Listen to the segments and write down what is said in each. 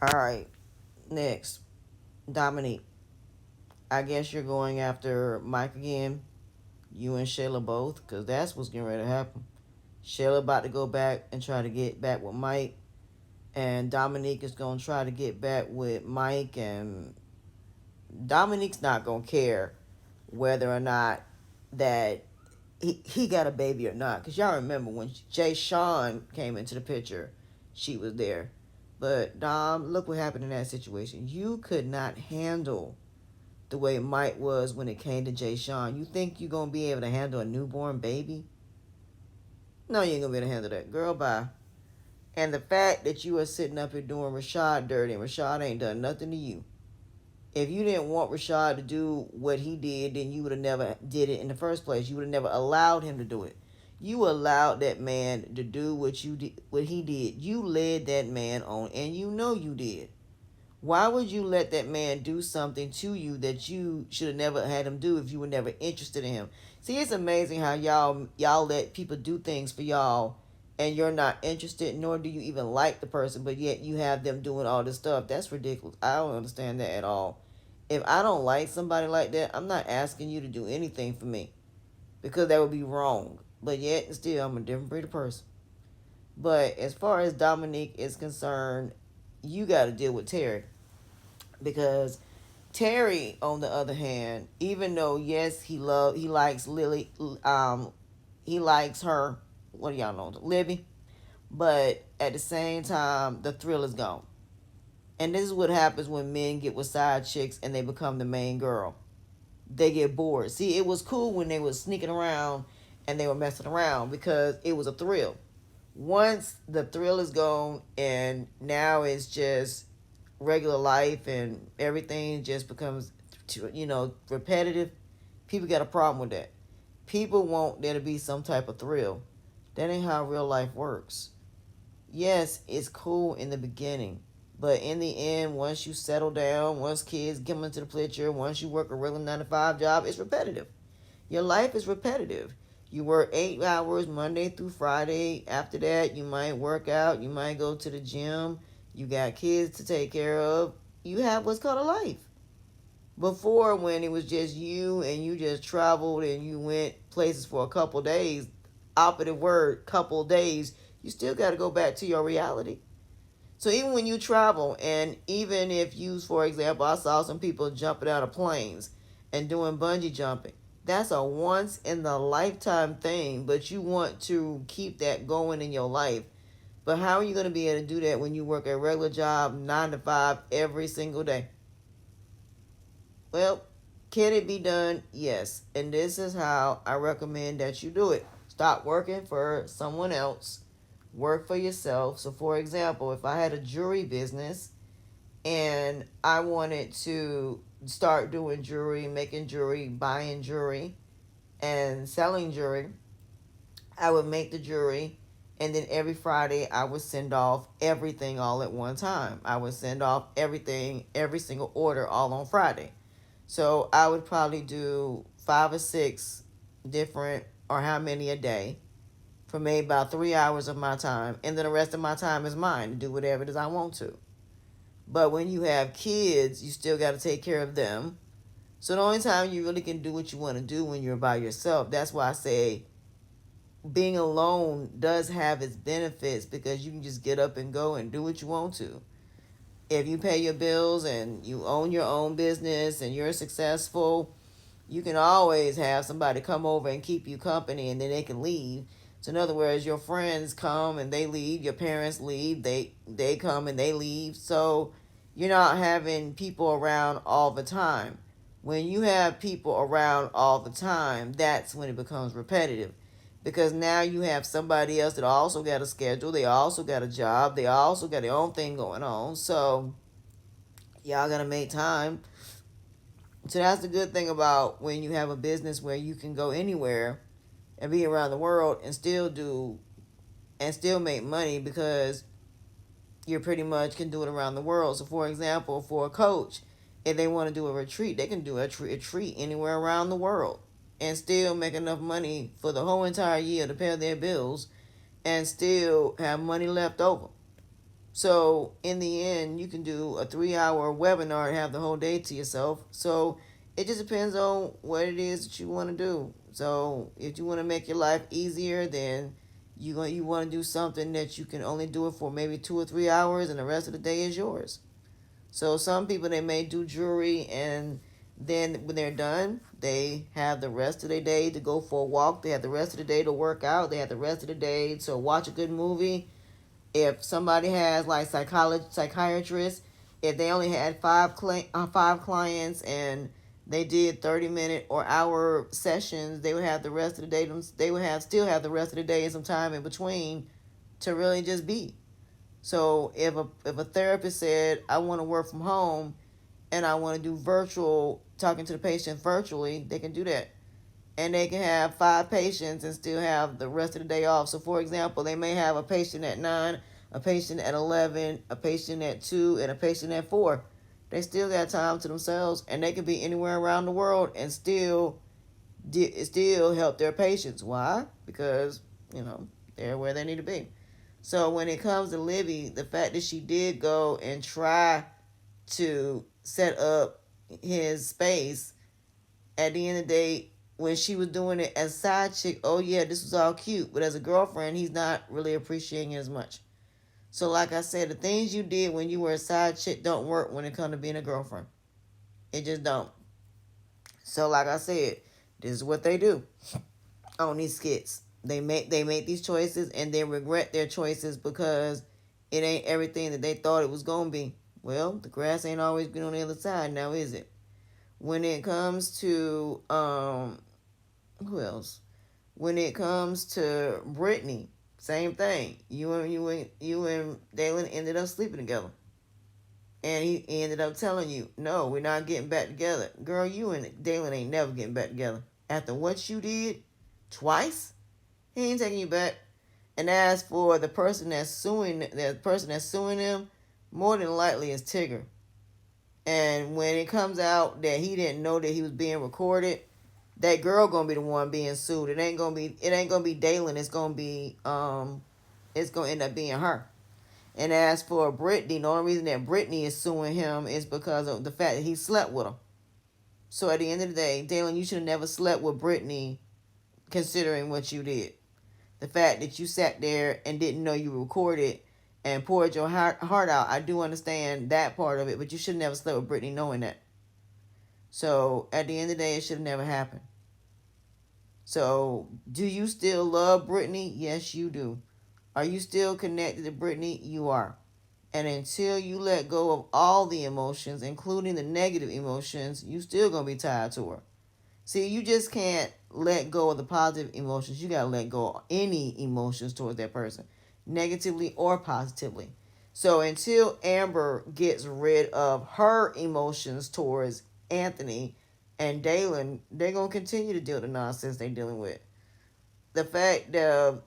All right, next, Dominique. I guess you're going after Mike again. You and Shayla both, because that's what's getting ready to happen. Shayla about to go back and try to get back with Mike, and Dominique is going to try to get back with Mike, and Dominique's not going to care whether or not that he got a baby or not. Because y'all remember when Jay Sean came into the picture, she was there. But Dom, look what happened in that situation. You could not handle the way Mike was when it came to Jay Sean. You think you're going to be able to handle a newborn baby? No, you ain't going to be able to handle that. Girl, bye. And the fact that you are sitting up here doing Rashad dirty and Rashad ain't done nothing to you. If you didn't want Rashad to do what he did, then you would have never did it in the first place. You would have never allowed him to do it. You allowed that man to do what he did. You led that man on, and you know you did. Why would you let that man do something to you that you should have never had him do if you were never interested in him? See, it's amazing how y'all let people do things for y'all and you're not interested, nor do you even like the person, but yet you have them doing all this stuff. That's ridiculous. I don't understand that at all. If I don't like somebody like that, I'm not asking you to do anything for me because that would be wrong. But yet, still, I'm a different breed of person. But as far as Dominique is concerned, you got to deal with Terry because Terry, on the other hand, even though yes, he likes Lily, he likes her. What do y'all know, Libby? But at the same time, the thrill is gone. And this is what happens when men get with side chicks and they become the main girl. They get bored. See, it was cool when they was sneaking around and they were messing around because it was a thrill. Once the thrill is gone and now it's just regular life and everything just becomes, repetitive, people got a problem with that. People want there to be some type of thrill. That ain't how real life works. Yes, it's cool in the beginning, but in the end, once you settle down, once kids get into the picture, once you work a regular 9 to 5 job, it's repetitive. Your life is repetitive. You work 8 hours Monday through Friday. After that, you might work out. You might go to the gym. You got kids to take care of. You have what's called a life. Before, when it was just you and you just traveled and you went places for a couple days, operative word, couple days, you still got to go back to your reality. So even when you travel, and even if you, for example, I saw some people jumping out of planes and doing bungee jumping. That's a once in the lifetime thing, but you want to keep that going in your life. But how are you going to be able to do that when you work a regular job 9 to 5 every single day? Well, can it be done? Yes. And this is how I recommend that you do it. Stop working for someone else. Work for yourself. So, for example, if I had a jewelry business and I wanted to start doing jewelry, making jewelry, buying jewelry, and selling jewelry, I would make the jewelry, and then every Friday I would send off everything all at one time. I would send off everything, every single order all on Friday. So I would probably do 5 or 6 different, or how many a day, for maybe about 3 hours of my time, and then the rest of my time is mine to do whatever it is I want to. But when you have kids, you still got to take care of them. So the only time you really can do what you want to do when you're by yourself. That's why I say being alone does have its benefits because you can just get up and go and do what you want to. If you pay your bills and you own your own business and you're successful, you can always have somebody come over and keep you company and then they can leave. So in other words, your friends come and they leave, your parents leave, they come and they leave. So you're not having people around all the time. When you have people around all the time, that's when it becomes repetitive. Because now you have somebody else that also got a schedule, they also got a job, they also got their own thing going on. So y'all gotta make time. So that's the good thing about when you have a business where you can go anywhere and be around the world and still make money because you pretty much can do it around the world. So for example, for a coach, if they want to do a retreat, they can do a retreat anywhere around the world and still make enough money for the whole entire year to pay their bills and still have money left over. So in the end, you can do a 3 hour webinar and have the whole day to yourself. So it just depends on what it is that you want to do. So if you want to make your life easier, then you want to do something that you can only do it for maybe 2 or 3 hours, and the rest of the day is yours. So some people, they may do jewelry, and then when they're done, they have the rest of their day to go for a walk. They have the rest of the day to work out. They have the rest of the day to watch a good movie. If somebody has like psychiatrists, if they only had five clients and they did 30 minute or hour sessions, they would have the rest of the day. They would have still have the rest of the day and some time in between to really just be. So if a therapist said, I want to work from home and I want to do virtual talking to the patient virtually, they can do that. And they can have 5 patients and still have the rest of the day off. So for example, they may have a patient at 9, a patient at 11, a patient at 2, and a patient at 4. They still got time to themselves, and they can be anywhere around the world and still help their patients. Why? Because, they're where they need to be. So when it comes to Libby, the fact that she did go and try to set up his space, at the end of the day, when she was doing it as side chick, oh yeah, this was all cute. But as a girlfriend, he's not really appreciating it as much. So like I said, the things you did when you were a side chick don't work when it comes to being a girlfriend. It just don't. So like I said, this is what they do on these skits. They make these choices and they regret their choices because it ain't everything that they thought it was gonna be. Well, the grass ain't always been on the other side now, is it? When it comes to who else? When it comes to Brittany, same thing. You and Dalen ended up sleeping together. And he ended up telling you, no, we're not getting back together. Girl, you and Dalen ain't never getting back together. After what you did twice, he ain't taking you back. And as for the person that's suing him, more than likely is Tigger. And when it comes out that he didn't know that he was being recorded, that girl gonna be the one being sued. It ain't gonna be Dalen. It's gonna end up being her. And as for Brittany, the only reason that Brittany is suing him is because of the fact that he slept with her. So at the end of the day, Dalen, you should have never slept with Brittany, considering what you did. The fact that you sat there and didn't know you were recorded and poured your heart out, I do understand that part of it, but you should never slept with Brittany knowing that. So at the end of the day, it should have never happened. So do you still love Brittany? Yes, you do. Are you still connected to Brittany? You are. And until you let go of all the emotions, including the negative emotions, you still gonna be tied to her. See, you just can't let go of the positive emotions. You gotta let go of any emotions towards that person, negatively or positively. So until Amber gets rid of her emotions towards Anthony and Dalen, they're gonna continue to deal with the nonsense they're dealing with. The fact that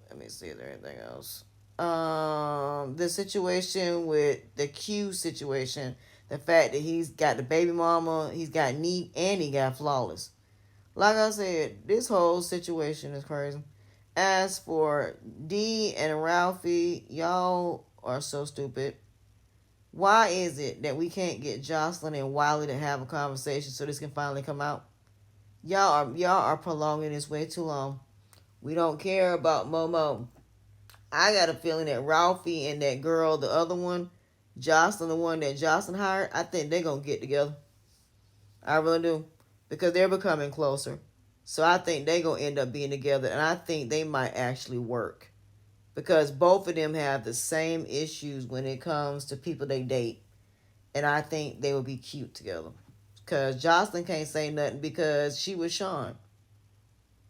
let me see, is there anything else? The situation with the Q situation, the fact that he's got the baby mama, he's got Neat, and he got Flawless. Like I said, this whole situation is crazy. As for D and Ralphie, y'all are so stupid. Why is it that we can't get Jocelyn and Wiley to have a conversation so this can finally come out? Y'all are prolonging this way too long. We don't care about Momo. I got a feeling that Ralphie and that girl, the other one, Jocelyn, the one that Jocelyn hired, I think they're going to get together. I really do. Because they're becoming closer. So I think they're going to end up being together. And I think they might actually work. Because both of them have the same issues when it comes to people they date. And I think they would be cute together. Because Jocelyn can't say nothing because she was Sean.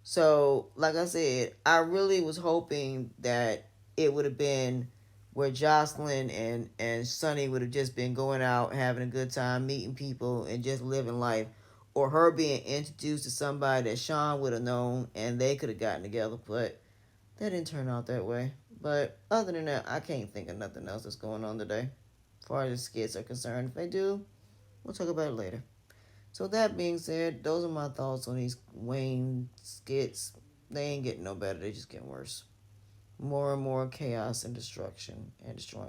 So, like I said, I really was hoping that it would have been where Jocelyn and Sonny would have just been going out, having a good time, meeting people, and just living life. Or her being introduced to somebody that Sean would have known, and they could have gotten together. But that didn't turn out that way. But other than that, I can't think of nothing else that's going on today. As far as the skits are concerned, if they do, we'll talk about it later. So that being said, those are my thoughts on these Wayne skits. They ain't getting no better. They just getting worse. more and more chaos and destruction and destroying.